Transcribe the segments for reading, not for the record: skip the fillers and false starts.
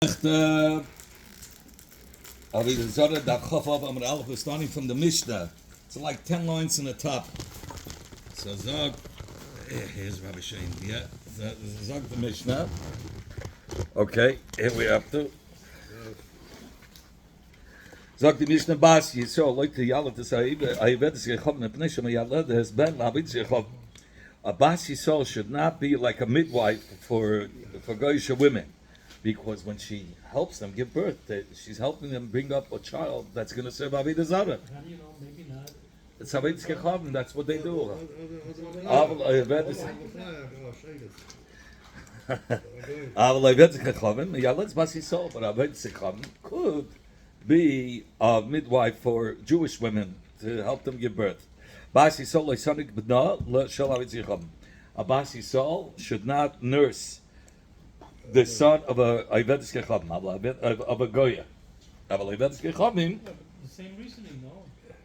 Avoda zara da Chafav Amar Aleph. We're starting from the Mishnah. It's like 10 lines in the top. So Zog, here's Rabbi Shane. Yeah, Zog the Mishnah. Okay, here we up to. Zog the Mishnah Bas Yisrael like to Yalat to say Avoda Zechov Nepnei Yalat has been Avoda Zechov. A Bas Yisrael should not be like a midwife for Goyish women. Because when she helps them give birth, she's helping them bring up a child that's going to serve Avoda zara. How do you know? Maybe not. It's Avoda Zechov, that's what they do. Avoda Zechov, yeah, let's Bas Yisrael, but Avoda Zechov could be a midwife for Jewish women to help them give birth. Bas Yisrael leisanik b'na shel Avoda Zechov. A Bas Yisrael should not nurse the son of a Avoda Zechov, of a Goya. Avoda Zechovim. The same reasoning, no?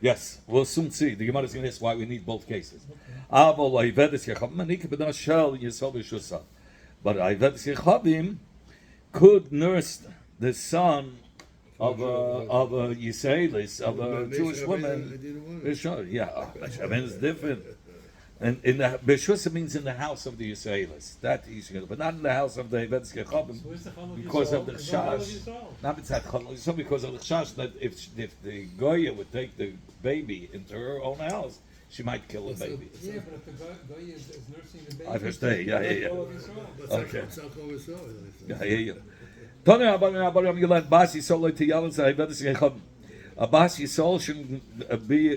Yes, we'll soon see. The Gemara is going to ask why we need both cases. Avoda Zechovim, manika b'na shel Yisrael v'shusa. But Avoda Zechovim could nurse the son of a Yisraelis, of a Jewish woman. Yeah, I mean it's different. And in the Beshusa means in the house of the Yisraelis. That is, but not in the house of the Avoda Zechov, because of the chash. Not because of the chash that if the Goya would take the baby into her own house, she might kill the baby. Yeah, but if the Goya is nursing the baby, I understand. Yeah. Okay. Yeah. Tony Abaram Yulan Bas Yisrael to Yalan say Avoda Zechov. A Bas Yisrael should be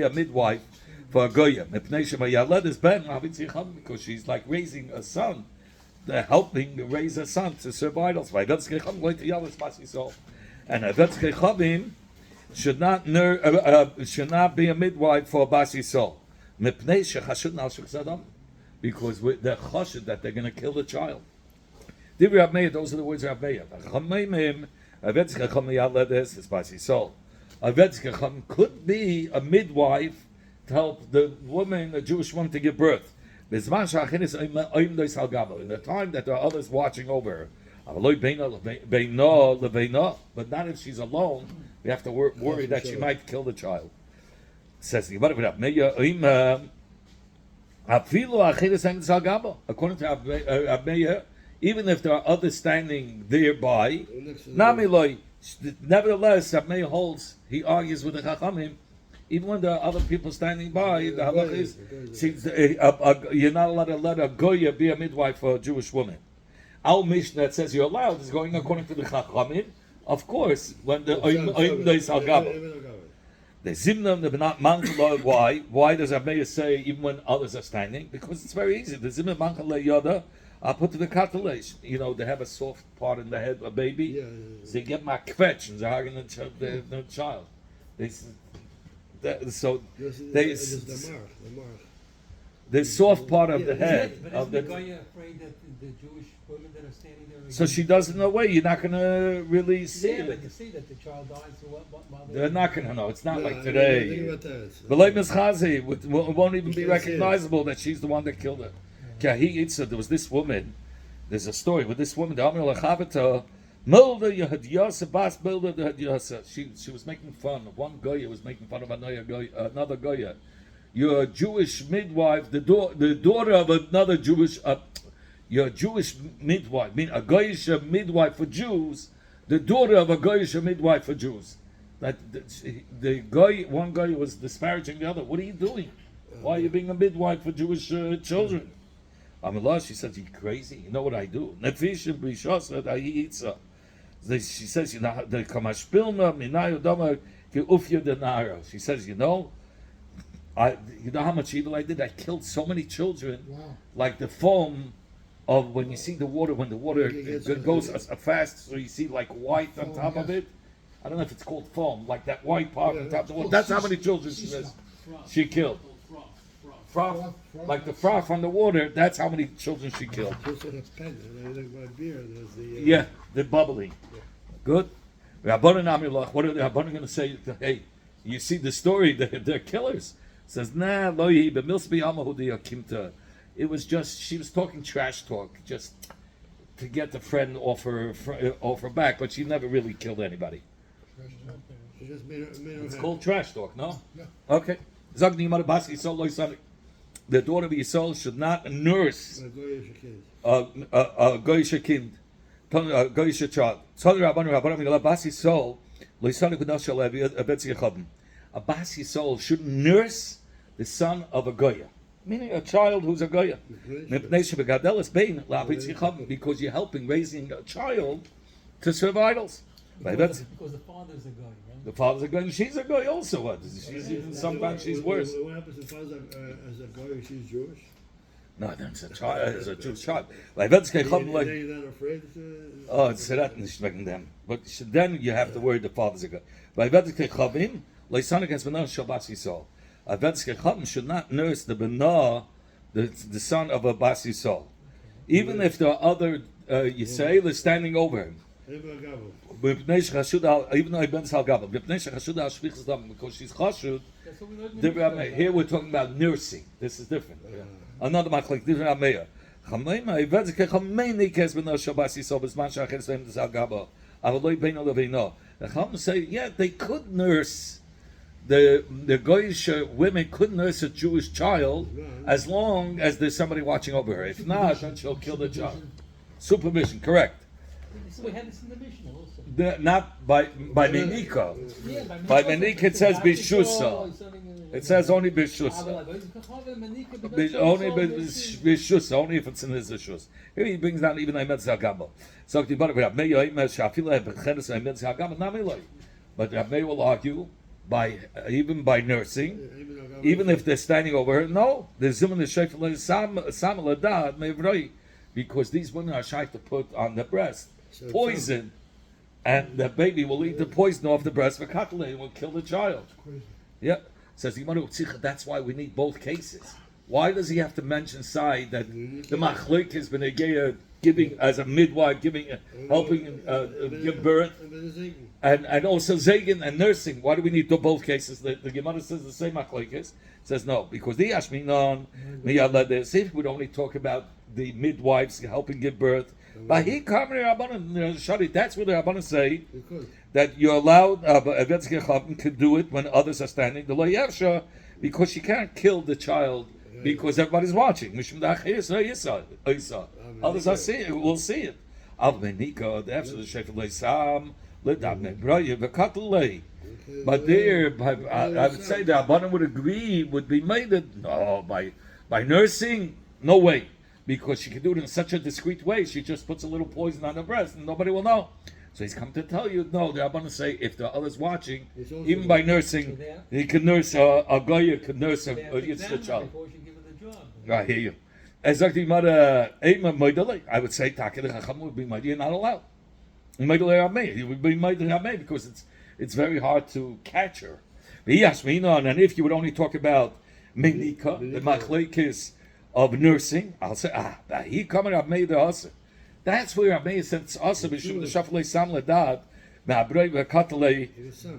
a midwife for a Goya. Because she's like raising a son. They're helping raise a son to serve idols. And Avoda Zechovim should not be a midwife for Bas Yisrael. Because they're chashid that they're going to kill the child. Those are the words of Rabbi Meir. Avoda Zechov could be a midwife to help the woman, a Jewish woman, to give birth. In the time that there are others watching over her. But not if she's alone. We have to worry that she might kill the child. Says the Gemara, according to Abmeya, even if there are others standing nearby, nevertheless, Abmeya holds, he argues with the Chachamim, even when there are other people standing by, the halach is, you're not allowed to let a Goya be a midwife for a Jewish woman. Our Mishnah that says you're allowed is going according to the Chachamim, of course, when the Oim Deis Al Gabo. The Zimnam, the Benat Mankala, why? Why does Abmeya say even when others are standing? Because it's very easy. The Zimnam Mankala Yoda, I'll put to the cartilage. You know, they have a soft part in the head of a baby. Yeah. So you get my kvetch and they're hugging the child. The soft part of the head. But isn't the guy afraid that the Jewish women that are standing there? So she does it in a way you're not going to really see it. But you see that the child dies. So what they're not going to know. It's not like today. But like Ms. Chazi, it won't even be recognizable that she's the one that killed her. There was this woman. There's a story with this woman. She was making fun. One Goya was making fun of another Goya. You're a Jewish midwife, the daughter of another Jewish. You're a Jewish midwife. I mean, a Goyish midwife for Jews. The daughter of a Goyish midwife for Jews. That one Goy was disparaging the other. What are you doing? Why are you being a midwife for Jewish children? She says, you crazy? You know what I do? She says, you know, she says, you know how much evil I did? I killed so many children. Wow. Like the foam of when you see the water, when the water goes fast, so you see like white on top of it. I don't know if it's called foam, like that white part on top of the water. That's how many children she killed. Froth, like the froth on the water, that's how many children she killed. Yeah, the bubbly. Yeah. Good. What are the Rabbanim going to say? Hey, you see the story, they're killers. It says, nah, it was just, she was talking trash talk, just to get the friend off her back, but she never really killed anybody. She just made her It's happy. called trash talk, no? Yeah. Okay. Zog the Gemara, Bas Yisrael lo Yisrael. The daughter of Yisrael should not nurse Like Goyish kid. a goyish kind, a goyish child. Bas Yisrael lo Yisrael kudash alevi a betzi yechavim. A Bas Yisrael shouldn't nurse the son of a goya, meaning a child who's a goya. Because you're helping raising a child to serve idols. Because the father's a guy, right? The father's a goy, and she's a goy also. She's even sometimes she's worse. What happens if father as a Goyish, she's Jewish? No, that's a child. It's a Jewish child. Like that's Then you're not afraid oh, it's that nicht wegen them. But then you have to worry the father's a goy. Like that's chavim. Like son against benah shabbat yisol. That's chavim should not nurse the benah, the son of a bas yisol, even if there are other Yisraelis standing over him. Even though he bends al gabel, because she's chashud. That's what we learned. Here we're talking about nursing. This is different. Another machlek different ameya. Chameima ivedzik chameini kes ben Shabbos yisol b'zman shachar seim des al gabel. Avaloi beino leveino. The Chacham say, yeah, they could nurse the goyish women could nurse a Jewish child as long as there's somebody watching over her. If not, then she'll kill the child. Supervision, correct. So we had this in the Mishnah also. Not by Menika. Yeah, By Menika it says Bishusa. It says only Bishusa. Only Bishusa, only if it's in his Rishus. Here he brings down even Aymet Zagamba. So the But Rabbi will argue even by nursing, even if they're standing over her. No, the Zimun is Shefel Sam Ladad Mevroi, because these women are shy to put on the breast poison, and the baby will eat the poison off the breast. And will kill the child. Yeah, says Yimanu. That's why we need both cases. Why does he have to mention side that the machlik has been a giving as a midwife, helping give birth, and also zegin and nursing? Why do we need both cases? The Gemara says the same machlik says no, because the Ashminon miyalades. If we would only talk about the midwives helping give birth, but he that's where the Rabbanan say that you're allowed. Can do it when others are standing. The loyevsha, because she can't kill the child because everybody's watching. Others are seeing it. Will see it. But there, I would say the Rabbanan would agree, would be made that no, by nursing, no way. Because she can do it in such a discreet way, she just puts a little poison on her breast and nobody will know. So he's come to tell you, no, the Rabbanan say if there are others watching, even by nursing, he can nurse a goya, can nurse a child. Before she give her the job. I hear you. I would say Taka the Chacham would be mighty, you're not allowed. He would be mighty because it's very hard to catch her. And if you would only talk about Menika, the machlekes of nursing, I'll say, he coming up made the asa. That's where I made since asa b'shum the shaflei sam ledad ma'abrei v'katalei.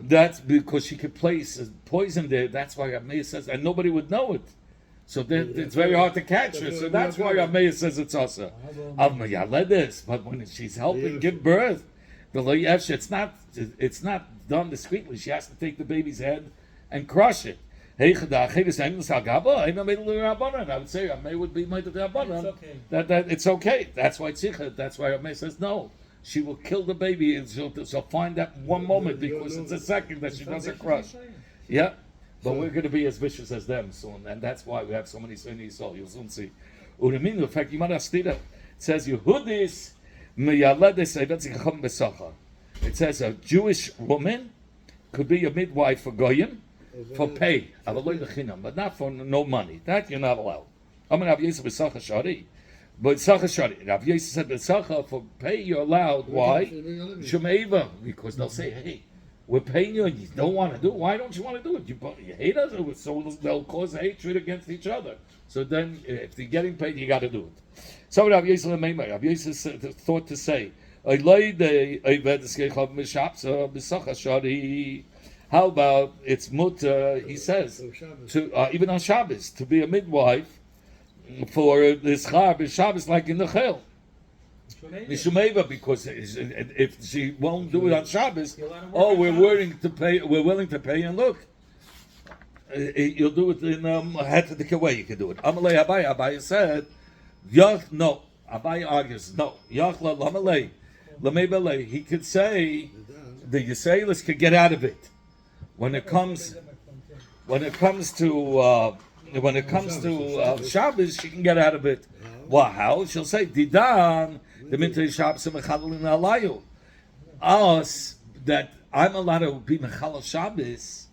That's because she could place poison there. That's why Rameya says, and nobody would know it. So it's very hard to catch her. So that's why Rameya says it's asa. But when she's helping give birth, the loyevsha, it's not done discreetly. She has to take the baby's head and crush it. I would say Rameh would be made of the Rabbanan. That it's okay. That's why Tzichet. That's why Rameh says no. She will kill the baby and she'll find that one moment because it's a second that she doesn't crush. Yeah, but we're going to be as vicious as them soon, and that's why we have so many Sunnis. So you'll soon see. In fact, you might have studied it. It says Yehudis miyaledes evetzicham besacha. It says a Jewish woman could be a midwife for goyim. For pay, but not for no money. That you're not allowed. I'm going to have Yosef b'sacha shari, but sacha shari. Rav Yosef said b'sacha for pay you're allowed. Why? Shemeiva, because they'll say, hey, we're paying you and you don't want to do it. Why don't you want to do it? You hate us, so they'll cause hatred against each other. So then, if they're getting paid, you got to do it. So Rav Yosef thought to say, how about it's mutter, he says, to even on Shabbos, to be a midwife for this char, Shabbos like in the chel. Mishumeva, because if she won't do it on Shabbos, we're willing to pay. We're willing to pay. And look, you'll do it in head to the way. You can do it. Amalei Abai. Abai said, no. Abai argues no. Yachla lamalei lamei. He could say the Yisraelis could get out of it when it comes to Shabbos. She can get out of it. Well, how? She'll say Didan the Mintre Shabbos mechalin alayu. Us that I'm allowed to be mechal Shabbos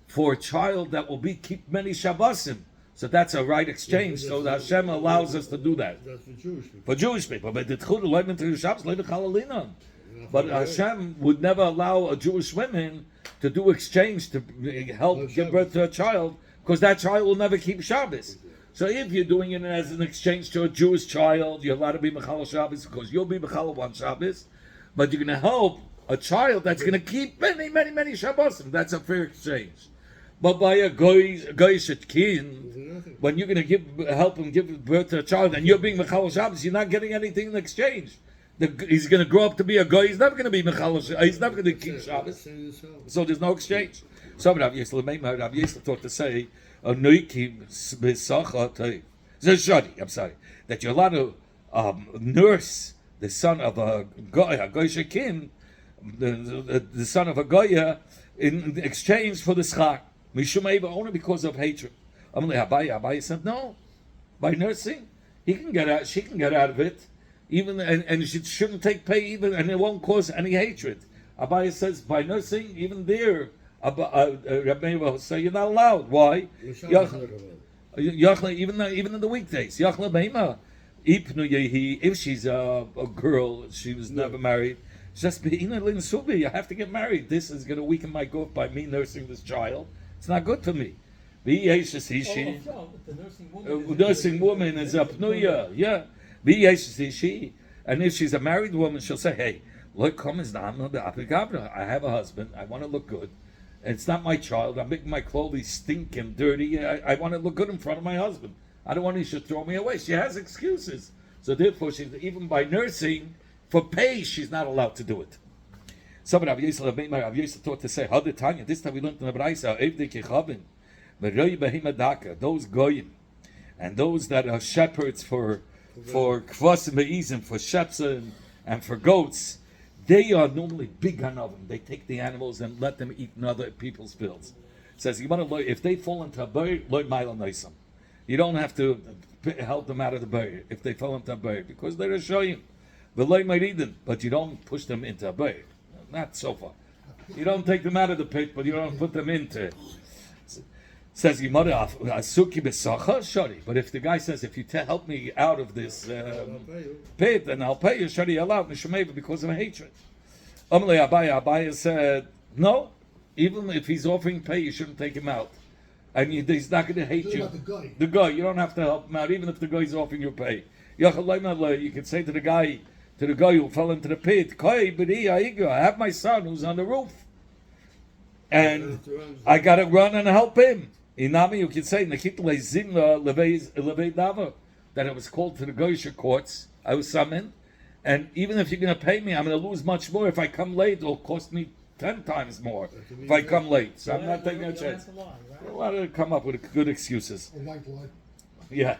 for a child that will keep many Shabbosim. So that's a right exchange. So Hashem allows us to do that. That's for Jewish people. For Jewish people. But Hashem would never allow a Jewish woman to do exchange to help give birth to a child, because that child will never keep Shabbos. So if you're doing it as an exchange to a Jewish child, you're allowed to be Mechal Shabbos because you'll be Mechal one Shabbos, but you're going to help a child that's going to keep many, many, many Shabbosim. That's a fair exchange. But by a goyish kin, when you're going to help him give birth to a child, and you're being Mechal Shabbos, you're not getting anything in exchange. He's going to grow up to be a goy. He's never going to be Mechal Shabbos. He's never going to keep Shabbos. So there's no exchange. So Rav Yisrael taught to say, I'm sorry, that you're allowed to nurse the son of a goyish kin, the son of a goya, in exchange for the schar. Mishumeva, only because of hatred. Abai said no. By nursing, she can get out of it, even and she shouldn't take pay even, and it won't cause any hatred. Abai says by nursing, even there, Rabbi will say you're not allowed. Why? Even in the weekdays. If she's a girl, she was never married. Just be you have to get married. This is going to weaken my growth by me nursing this child. It's not good for me. The nursing woman is up Nuya. Yeah. And if she's a married woman, she'll say, hey, look, I have a husband. I want to look good. And it's not my child. I'm making my clothes stink and dirty. I want to look good in front of my husband. I don't want he should throw me away. She has excuses. So therefore, even by nursing, for pay, she's not allowed to do it. Some Rav Yisrael taught to say, Tanya, this time we learned in the Braisa, those goyim, and those that are shepherds for kvasim be'izim, for shepsa and for goats, they are normally big hanovim. They take the animals and let them eat in other people's fields. It says, you want to if they fall into a bird, you don't have to help them out of the bird if they fall into a bird, because they're a shoyim. But you don't push them into a bird. Not so far. You don't take them out of the pit, but you don't put them into. Says Gemara, Asuki b'sacha shari. But if the guy says, if you help me out of this pit, then I'll pay you. Shari allowed Mishumeva because of hatred. Amalei Abaya said, no. Even if he's offering pay, you shouldn't take him out, and he's not going to hate you. The guy, you don't have to help him out, even if the guy is offering you pay. You can say to the guy who fell into the pit, I have my son who's on the roof, and I got to run and help him. Inami, you can say that it was called to the Goyish courts. I was summoned, and even if you're going to pay me, I'm going to lose much more. If I come late, it'll cost me 10 times more if I come late. So I'm not taking a chance. I want to come up with good excuses. Yeah.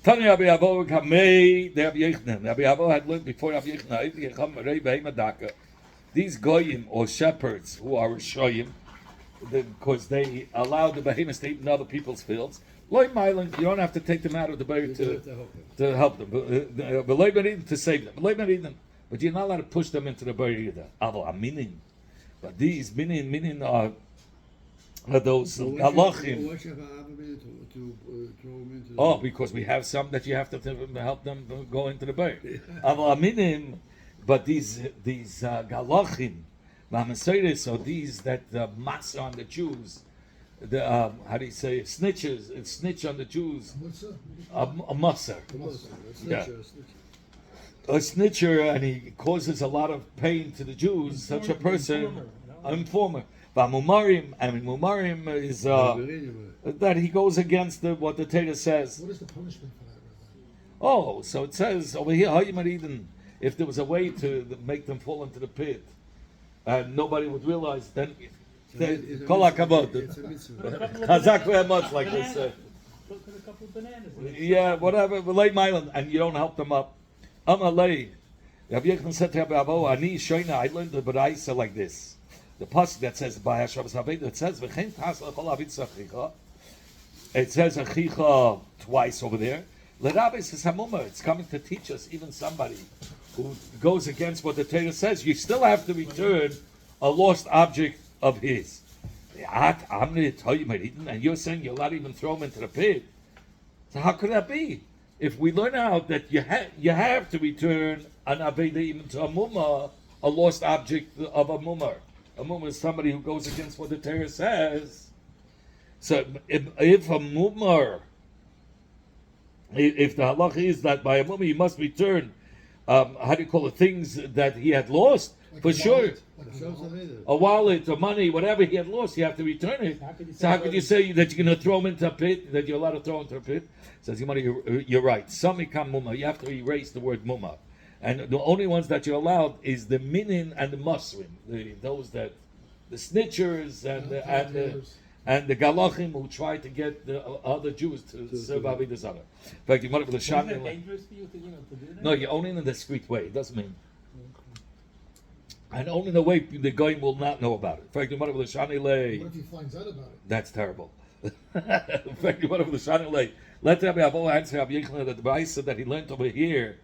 Tani Rabbi Avoda Kamei the Rabbi Yechon. Rabbi Avoda had learned before Rabbi Yechon. These goyim or shepherds who are shoyim, because they allow the behemoths to eat in other people's fields. Loy Mylan, you don't have to take them out of the bird to help them. To save them. But you're not allowed to push them into the bird either. But these minin are those galachim. Because we have some that you have to help them go into the bird. But these galachim, so these that massa on the Jews, how do you say snitch on the Jews, a massa, a snitcher, and he causes a lot of pain to the Jews. Such a person, an informer. But Mumarim is that he goes against what the Torah says. What is the punishment for that, Rabbi? So it says over here, if there was a way to make them fall into the pit, and nobody would realize, then kol hakavod. It's a mitzvah. Chazak very much, like they say. Put a couple of bananas in it. Yeah, whatever. Late Mylan, and you don't help them up. Amalei. Rabbi Yechon said to Rabbi Avoda, Ani Shoina, I learned the Baraisa like this. The pasuk that says by Hashavas Avoda, it says V'chein tas l'chol avitz achicha. It says achicha twice over there. L'Rabbi says Hamuma. It's coming to teach us, even somebody who goes against what the Torah says, you still have to return a lost object of his. And you're saying you'll not even throw him into the pit. So how could that be? If we learn out that you have to return an Aveda even to a Mumma, a lost object of a Mumma. A Mumma is somebody who goes against what the Torah says. So if a Mumma, if the halach is that by a Mumma you must return, how do you call it, things that he had lost, Like for a sure. wallet. A wallet or money, whatever he had lost, you have to return it. So how could you say that you're going to throw him into a pit, that you're allowed to throw him into a pit? Says you're right. Samikam mumma, you have to erase the word mumma. And the only ones that you're allowed is the minin and the musrim, those that, the snitchers and the galachim who try to get the other Jews to serve Avodah Zara. In fact, you might have Isn't it dangerous for you to, to do that? no, you're only in a discreet way. It doesn't mean. And only in a way the goyim will not know about it. In fact, What if he finds out about it? that's terrible. In fact, let Rabbi Avoda answer Rabbi Yechon that the Braisa that he learned over here,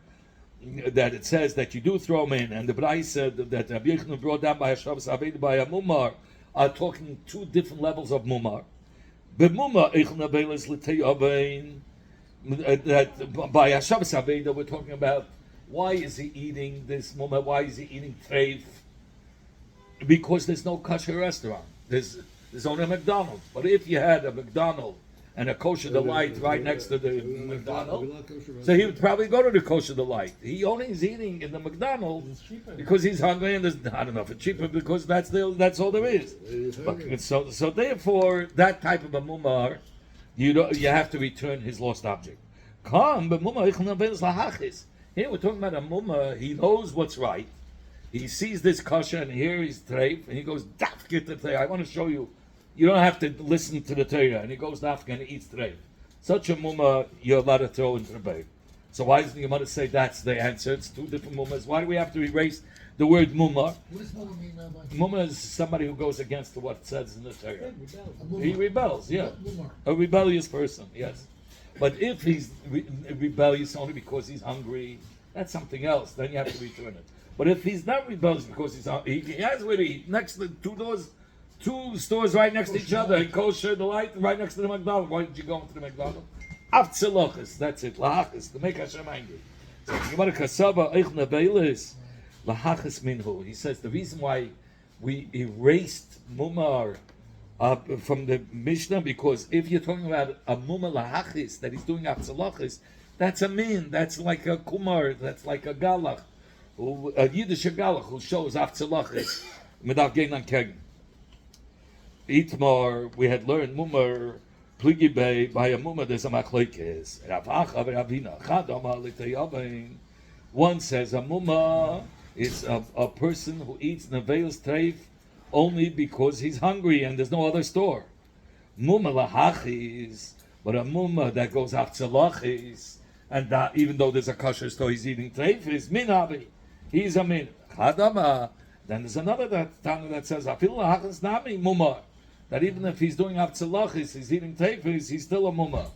that it says that you do throw him in, and the Braisa that Rabbi Yechon brought down by Hashavas Aveda by a Mumar are talking two different levels of Mumar. The Mumar Eichon Abelis L'Tei Abein, that by Hashavas Aveda we're talking about why is he eating this Mumar? Why is he eating treif? Because there's no kosher restaurant. There's only a McDonald's. But if you had a McDonald's and a kosher delight right next to the McDonald's, so he would probably go to the kosher delight. He only is eating in the McDonald's It's cheaper. because he's hungry, and I don't know if it's cheaper because that's all there is. But, so therefore, that type of a mumar, you have to return his lost object. Come, but mumar here we're talking about a mumar. He knows what's right. He sees this kasha and here he's treif, and he goes, Dafke to treif. I want to show you. You don't have to listen to the Torah. And he goes Dafke and he eats treif. Such a mumma you're allowed to throw into the bay. So why doesn't your mother say that's the answer? It's two different mummas. Why do we have to erase the word mumma? What does Mumma mean, Rabbi? Mumma is somebody who goes against what it says in the Torah. Yeah, rebel. A mumma. He rebels, yeah. Mumma. A rebellious person, yes. But if he's rebellious only because he's hungry, that's something else. Then you have to return it. But if he's not rebellious because he has where to eat, next to two stores right next to each other, and kosher delight right next to the McDonald's. Why did you go into the McDonald's? Avtzelochis, that's it. Lahachis, to make Hashem angry. So Gemara Kasaba Eichna Beilis, Lahachis Minhu. He says the reason why we erased Mumar from the Mishnah, because if you're talking about a Mumar Lahachis that he's doing Avtzelochis, that's a min, that's like a kumar, that's like a galach. A Yiddish galach who shows Avtzelochis without getting on kegen. Itmar, we had learned Mumar Pligi by a Mumar. There's a machlekes. One says a Mumar is a person who eats neveil's treif only because he's hungry and there's no other store. Mumar lahachis, but a Mumar that goes Avtzelochis, and that even though there's a kosher store, he's eating treif is min abi. He's a min. Chadama. Then there's another that says afil lahachis nami Mumar. That even if he's doing Avtzelochis, he's eating teifis, he's still a mumma.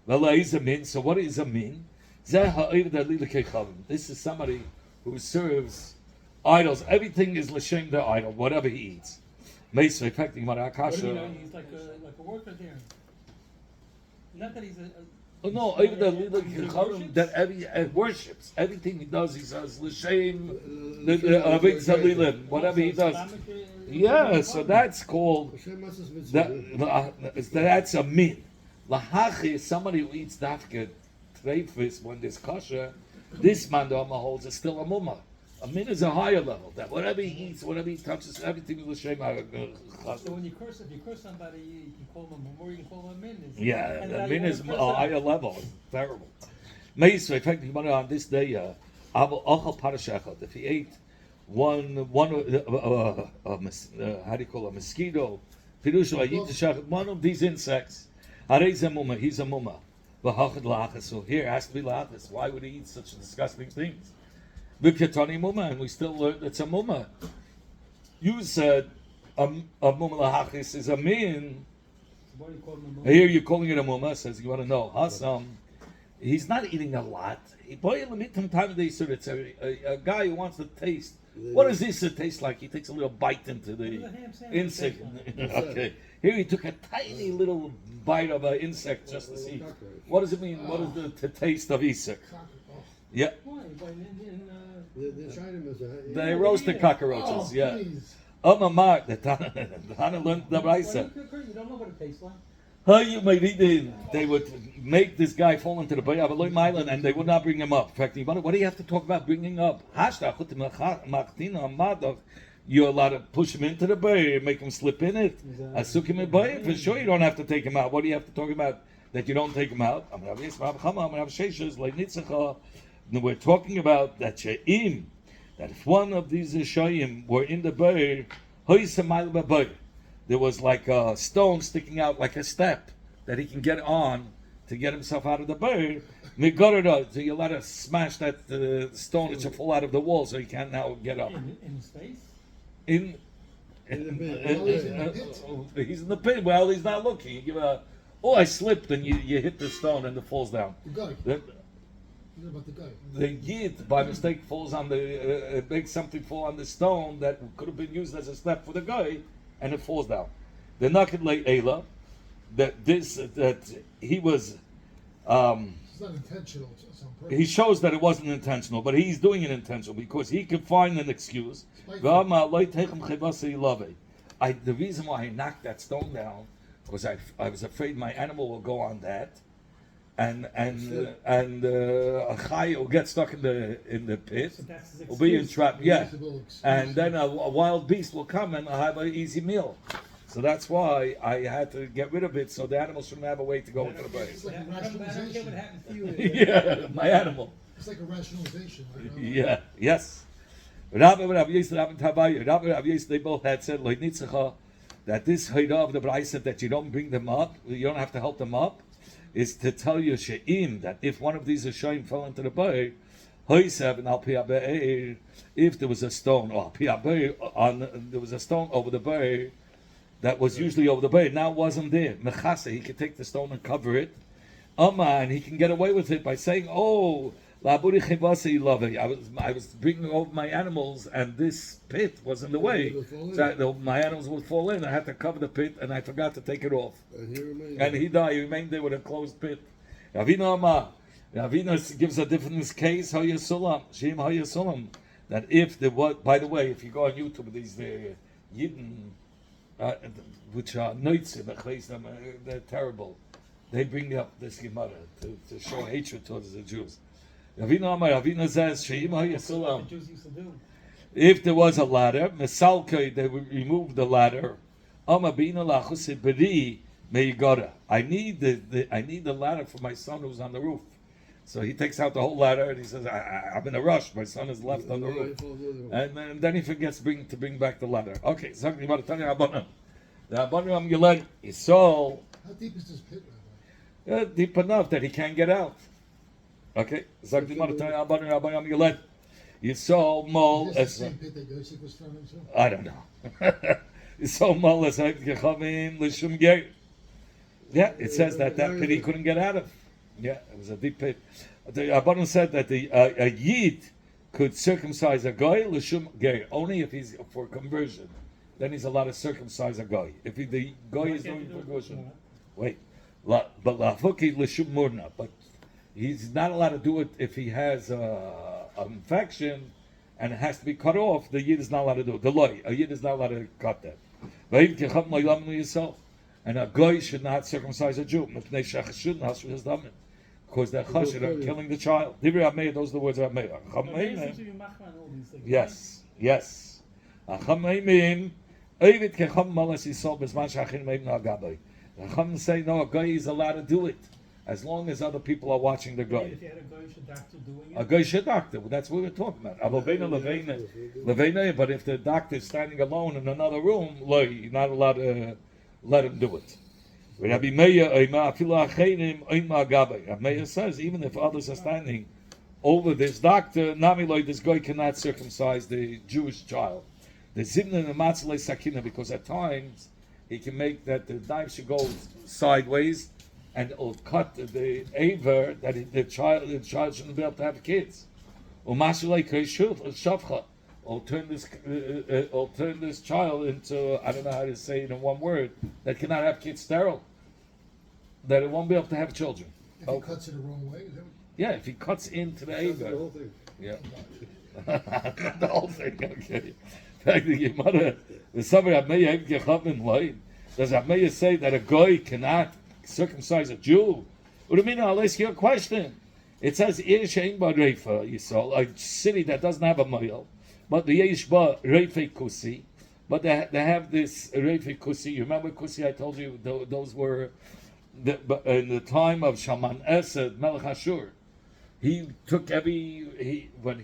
Well, he's a min. So what is a min? This is somebody who serves idols. Everything is l'shem the idol, whatever he eats. Meisa affecting What do you know? Marakasha. He's like a worker there. Not that he's a No, even that every worships everything he does. He says l'shem whatever he does. Yeah, so that's called that's a min. Lahachi is somebody who eats dafke treifis when there's kosher. This man the Amma holds is still a mumma. A min is a higher level. That whatever he eats, whatever he touches, everything is l'shem. So when you curse somebody, you can call him a mumma, you can call him a min. Yeah, the min is a higher level. It's terrible. Meisra, in fact, on this day, If he ate one how do you call a mosquito, one of these insects, he's a mumma. So here it has to be lachas. Why would he eat such disgusting things? And we still learn it's a mumma. You said a mumma lahachis is a min. So why do you call him a Here you're calling it a mumma. Says you want to know. Hasam, he's not eating a lot. It's a guy who wants to taste. What does this taste like? He takes a little bite into the insect. Okay. Here he took a tiny little bite of an insect just to see. What does it mean? What is the taste of insect? Yeah. Why? The Chinaman is a... They roast the cockroaches. Yeah. Please. Mark, the Tana learned the Raisa. You don't know what it tastes like. They would make this guy fall into the Bayavaloy Island and they would not bring him up. In fact, what do you have to talk about bringing up? You're allowed to push him into the bay, make him slip in it. Asuk him in bay. For sure, you don't have to take him out. What do you have to talk about that you don't take him out? We're talking about that she'im, that if one of these shayim were in the bay, there was like a stone sticking out like a step that he can get on to get himself out of the bay. So you let us smash that stone, it should fall out of the wall so he can't now get up. In space? In he's in the pit. Well, he's not looking. You give I slipped, and you hit the stone and it falls down. The guy. The, You know about the guy. the yid by mistake falls on the makes something fall on the stone that could have been used as a step for the guy, and it falls down. The naked lay Ela that he was. It's not intentional. It's on purpose. He shows that it wasn't intentional, but he's doing it intentional because he could find an excuse. The reason why I knocked that stone down was I was afraid my animal will go on that, and a chay will get stuck in the pit, So that's his will be excuse. entrapped. Yeah, Reasonable excuse. and then a wild beast will come and I'll have an easy meal. So that's why I had to get rid of it, so the animal shouldn't have a way to go into the It's place. like a I don't care what rationalization. happens to you. Yeah, my animal. It's like a rationalization. Right? Yeah, yes. Rabbi Yisrael, they both had said, that this Haida of the Braisa, that you don't bring them up, you don't have to help them up, is to tell you, She'im, that if one of these Hashem fell into the bay, if there was a stone, there was a stone over the bay, that was usually over the bay, now it wasn't there. Mechase, he could take the stone and cover it. And he can get away with it by saying, I was bringing over my animals, and this pit was in the way. So my animals would fall in. I had to cover the pit, and I forgot to take it off. And he died. He remained there with a closed pit. Ravina gives a different case. That if there was, by the way, if you go on YouTube, these Yidden, which are Noitzim, they're terrible. They bring up this Gemara to show hatred towards the Jews. Ravina says, What the Jews used to do. if there was a ladder, Mesalke, they would remove the ladder. I need the ladder for my son who's on the roof. So he takes out the whole ladder and he says, I'm in a rush, my son is left on the roof. And then he forgets to bring back the ladder. Okay, something about the Abanam. The Abanam Yilad Yisrael, How deep is this pit, Rabbi? deep enough that he can't get out. Okay, something about the Abanam Yilad Yisrael Mol. Is this the same pit that Yosef was thrown into? I don't know. Yisrael Mol is Gechavim Lishum Ger. Yeah, it says that pit he couldn't get out of. Yeah, it was a deep pit. The Abanam said that a Yid could circumcise a guy Lishum Ger only if he's for conversion. Then he's allowed to circumcise a guy. If the guy is doing conversion, wait. But lafuki Lishum Murna. But he's not allowed to do it if he has an infection and it has to be cut off. The Yid is not allowed to do it. The loy, a Yid is not allowed to cut that. And a guy should not circumcise a Jew because they're chashid are killing the child. Those are the words of Meir. Yes, yes. Chacham say no, a guy is allowed to do it. as long as other people are watching the guy. If you had a Goyish doctor doing it, A Goyish doctor, that's what we're talking about. Levena, but if the doctor is standing alone in another room, you're not allowed to let him do it. Rabbi Meir says, even if others are standing over this doctor, this guy cannot circumcise the Jewish child. The zimna and the matzalei sakina, because at times he can make that the knife should go sideways and it'll cut the aver that the child shouldn't be able to have kids. Or turn this child into, I don't know how to say it in one word, that cannot have kids sterile, that it won't be able to have children. If he cuts it the wrong way, is that what- Yeah, if he cuts into the The aver. whole thing. Yeah. The whole thing, okay. In fact, the Gemara, the somebody does Abmeya say that a guy cannot circumcise a Jew? What do you mean? I'll ask you a question. It says Irish Ein Ba Reifa, you saw, a city that doesn't have a male, but the Yesh Ba Reife Kusi, but they have this Reife Kusi. You remember Kusi? I told you those were in the time of Shaman Esed Melech Ashur. When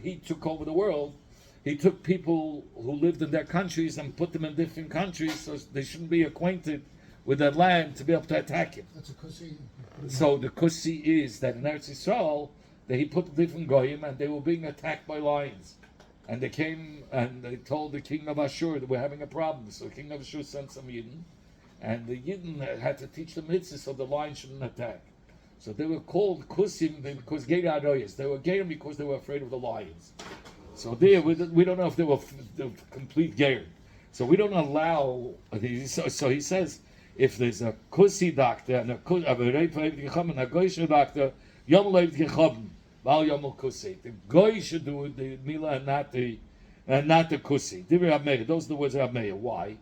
he took over the world, he took people who lived in their countries and put them in different countries, so they shouldn't be acquainted with that land to be able to attack him. That's a kusi. So the kusi is that in Eretz Yisrael, that he put different goyim and they were being attacked by lions. And they came and they told the king of Ashur that we're having a problem. So the king of Ashur sent some Yidden, and the Yidden had to teach them mitzvah so the lions shouldn't attack. So they were called kusim because Geir Aroyas. They were Geir because they were afraid of the lions. So there, we don't know if they were the complete Geir. So we don't allow. So he says, if there's a kusi doctor and a goyish doctor, yom leiv gechabn, val yom kusi. The goy should do the mila and not the kusi. Those are the words of Abmeya. Why?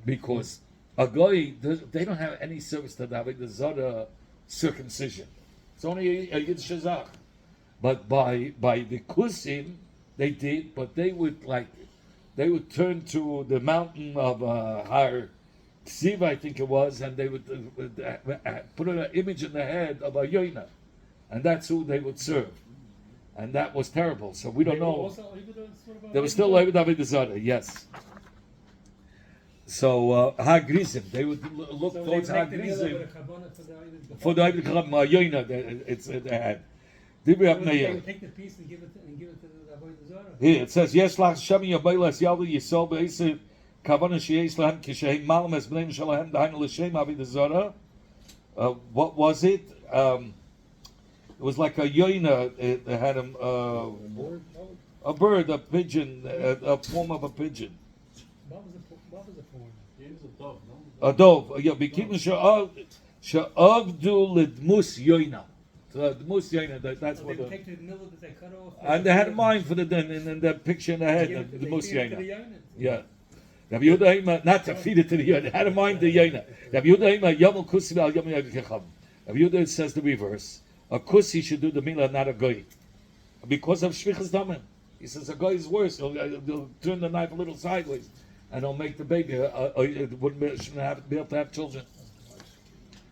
Because a goy, they don't have any service to the zara circumcision. It's only a yid shazach. But by the kusim, they did. But they would turn to the mountain of Har Ksiva, I think it was, and they would put an image in the head of a yoina, and that's who they would serve, and that was terrible. So we don't know. There was still Avoda zara, yes. So Hagrizim, they would look towards Hagrizim for the yoina. It's they had. they would take the piece and give it to the Avoda Zara. Here it says, "Yes, lach shami yabaylas yaldi yisol be'eser kavana sheyesh lahem kisheim malam es bnei shalahem dahainu l'shem Avoda Zara." What was it? It was like a yoina. It had a bird, a pigeon, a form of a pigeon. What was the form? A dove. Yeah, b'kibun she'avdu l'dmus yoina. The dmus yoina. That's So what. they would take the middle that they cut off. And they had a mind for the picture in the head, the dmus yoina. yoina. Yeah. Rabbi Yehuda, not to feed it to the yoina, had a mind the yoina. Rabbi Yehuda, yamul kusi al yamul yagikecham. Rabbi Yehuda says the reverse. A kusi should do the milah, not a goy, because of shvichas damim. He says a goy is worse. He'll turn the knife a little sideways, and he'll make the baby. Shouldn't be able to have children.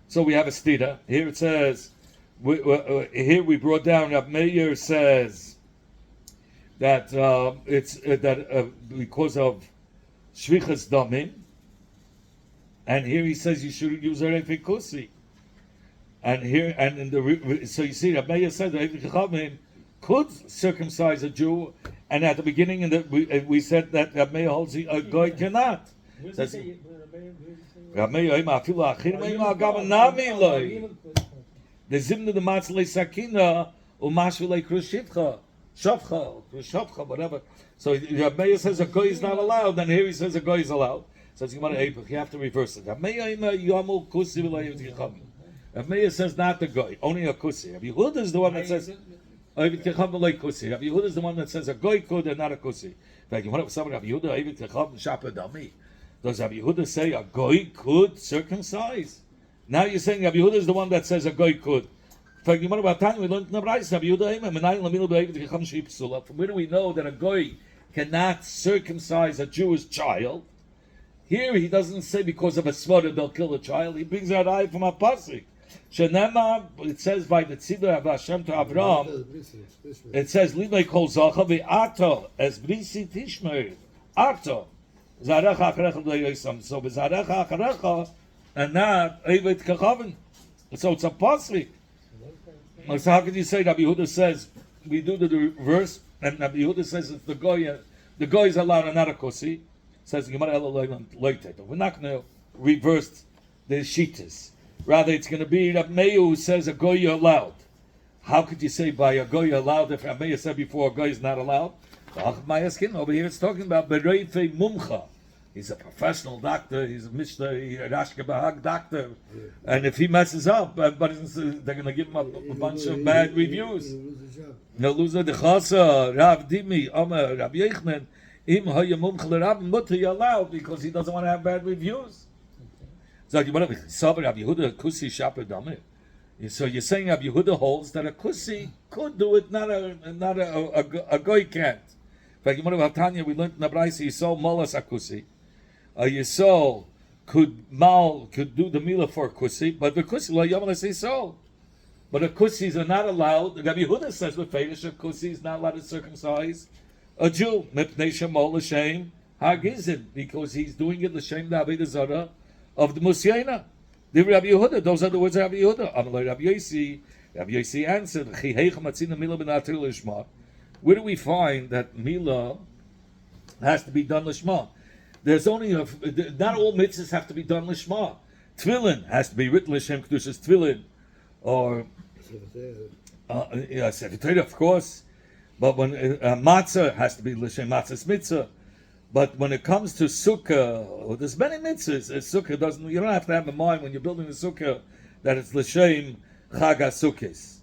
So we have a stira. Here it says. Here we brought down. Rab Meir says that it's because of shvichas damim, and here he says you should use a refi kusi. And here so you see, Rab Meir said that Refi Chachamim could circumcise a Jew, and at the beginning we said that Rab Meir holds a goy cannot. Where's Says, it say- Rab Meir afilu achirim agam nami loy. The zimna the matzlei sakina umashvilei krushivcha shavcha whatever. So Rab Meir says a goy is not allowed, and here he says a goy is allowed. So it's Gemara Eipach. You have to reverse it. Rab Meir yamul kusi v'lo yivticham. Rab Meir says not the goy, only a kusi. Rab Yehuda is the one that says yivticham v'lo kusi. Rab Yehuda is the one that says a goy could and not a kusi. In fact, you want to somebody Rab Yehuda yivticham shapa dami. Does Rab Yehuda say a goy could circumcise? Now you're saying Rabbi Yehuda is the one that says a goy could. In fact, you about time we learned in the Brayos, Rabbi Yehuda, from where do we know that a goy cannot circumcise a Jewish child? Here he doesn't say because of a svara they'll kill a child. He brings out ayah from a pasuk. Shenema, it says by the tzibur of Hashem to Avraham, it says, Limei kol zacha ve'ato, es brisi tishmer, ato, zarecha acharecha b'le'yosam. So, b'zarecha acharecha, and not evet kachavin. So it's a pasuk. So how can you say Rabbi Yehuda says, we do the reverse, and Rabbi Yehuda says it's the goy is allowed and not a kosi. Says we're not going to reverse the shittas. Rather, it's going to be Rabbi Meir who says a goy allowed. How could you say by a goy allowed if Rabbi Meir said before a goy is not allowed? Over here it's talking about bereife mumcha. He's a professional doctor. He's a Mishnah, a Rashke Bahag doctor, and if he messes up, they're going to give him a bunch of bad reviews. No loser the chasa Rav Dimi Omer Rabbi Yechnen im hayamum chlerab mutter allowed because he doesn't want to have bad reviews. So you want to say Rabbi Yehuda kusi shaper dame. So you're saying Rabbi Yehuda holds that a kusi could do it, not a goy can't. In fact, you want to have Tanya. We learned in the Braisa Yisol molas a kusi. A Yisol could do the mila for a kusi, but the kusi lo yamal say so. But the kusis are not allowed. Rabbi Yehuda says with Fedish a kusi is not allowed to circumcise a Jew. Mipnei shemol l'shem hagizin, because he's doing it l'shem the Avoda zara of the Musyena. The Rabbi Yehuda, those are the words of Rabbi Yehuda. Amalei Rabbi Yosi answered, Chi heich matzina mila b'natir l'shma. Where do we find that mila has to be done l'shma? There's only not all mitzvahs have to be done l'shma. Tefillin has to be written l'shem kedushas tefillin, or Sefer Torah, of course. But when matzah has to be l'shem matzah's mitzvah. But when it comes to sukkah, there's many mitzvahs. Sukkah doesn't. You don't have to have in mind when you're building a sukkah that it's l'shem chag sukkahs.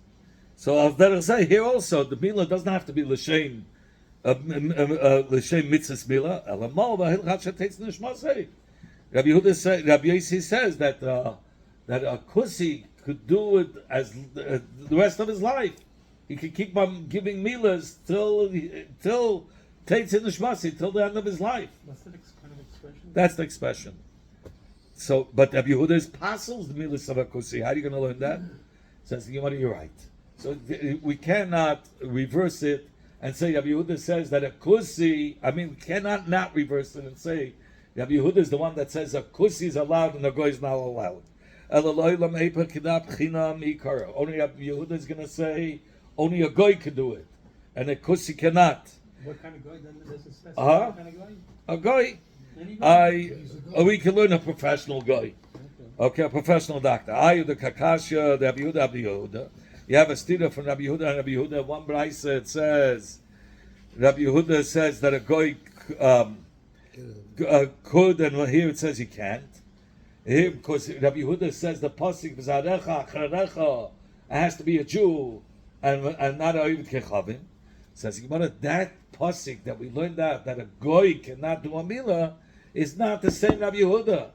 So I'll better say here also the mila doesn't have to be l'shem mitzvahs mila. Elamal v'hilchat shetetz nishma say. Rabbi Yosi says that a kusi could do it as the rest of his life. He could keep on giving milas till Tates in the Shmasi till the end of his life. What's that kind of expression? That's the expression. So, but Rabbi Yehuda is pasels the milas of a kusi. How are you going to learn that? Says the Gemara, you're right. So we cannot reverse it and say Rabbi Yehuda says that a kusi. I mean, we cannot not reverse it and say Rabbi Yehuda is the one that says a kusi is allowed and a goy is not allowed. Only Rabbi Yehuda is going to say only a goy could do it, and a kusi cannot. What kind of guy then does it specify? What kind of guy? A guy. Any guy? We can learn a professional guy. Okay, a professional doctor. The Kakasha, the Rabbi Yehuda. You have a stira from Rabbi Yehuda and Rabbi Yehuda. One brayse it says, Rabbi Yehuda says that a guy could, and here it says he can't. Here, because Rabbi Yehuda says the pasuk v'zarecha acharecha, it has to be a Jew and not a Ovid Kechavim. Says that pasuk that we learned that a goy cannot do a milah is not the same Rabbi Yehuda.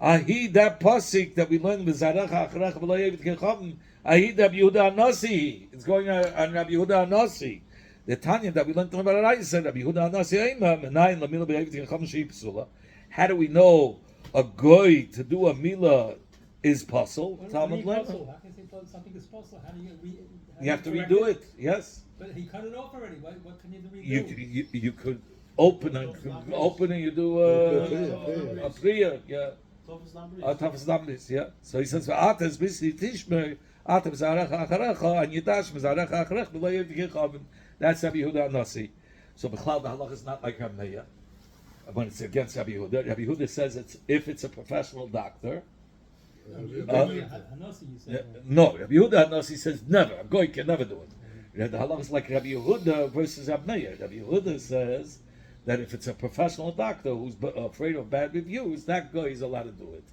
That pasuk that we learned with Zaracha Acharach V'Loyevet Kechavim. Rabbi Yehuda Anasi. It's going on Rabbi Yehuda Anasi. The Tanya that we learned about Rabbi said Rabbi Yehuda Anasi Eimah Menayin LaMilah B'Yevet Kechavim Shei Psula. How do we know a goy to do a milah is possible? Talmud How learned. can you say something is possible? How do You have to redo it. Yes. But he cut it off already. What can you redo? You could open and you do a priya, yeah. Tafas Namlis, yeah. So he says, "Atas bisi tishmer, atas zaracha acharecha, and yidash zaracha acharech b'loyev v'kechavim." That's Rabbi Yehuda Anasi. So b'chlal the halach is not like Ramneya. When it's against Rabbi Yehuda, Rabbi Yehuda says if it's a professional doctor. No, Rabbi Yehuda Anasi says never. A goy can never do it. The halach is like Rabbi Yehuda versus Abneya. Rabbi Yehuda says that if it's a professional doctor who's afraid of bad reviews, that guy is allowed to do it.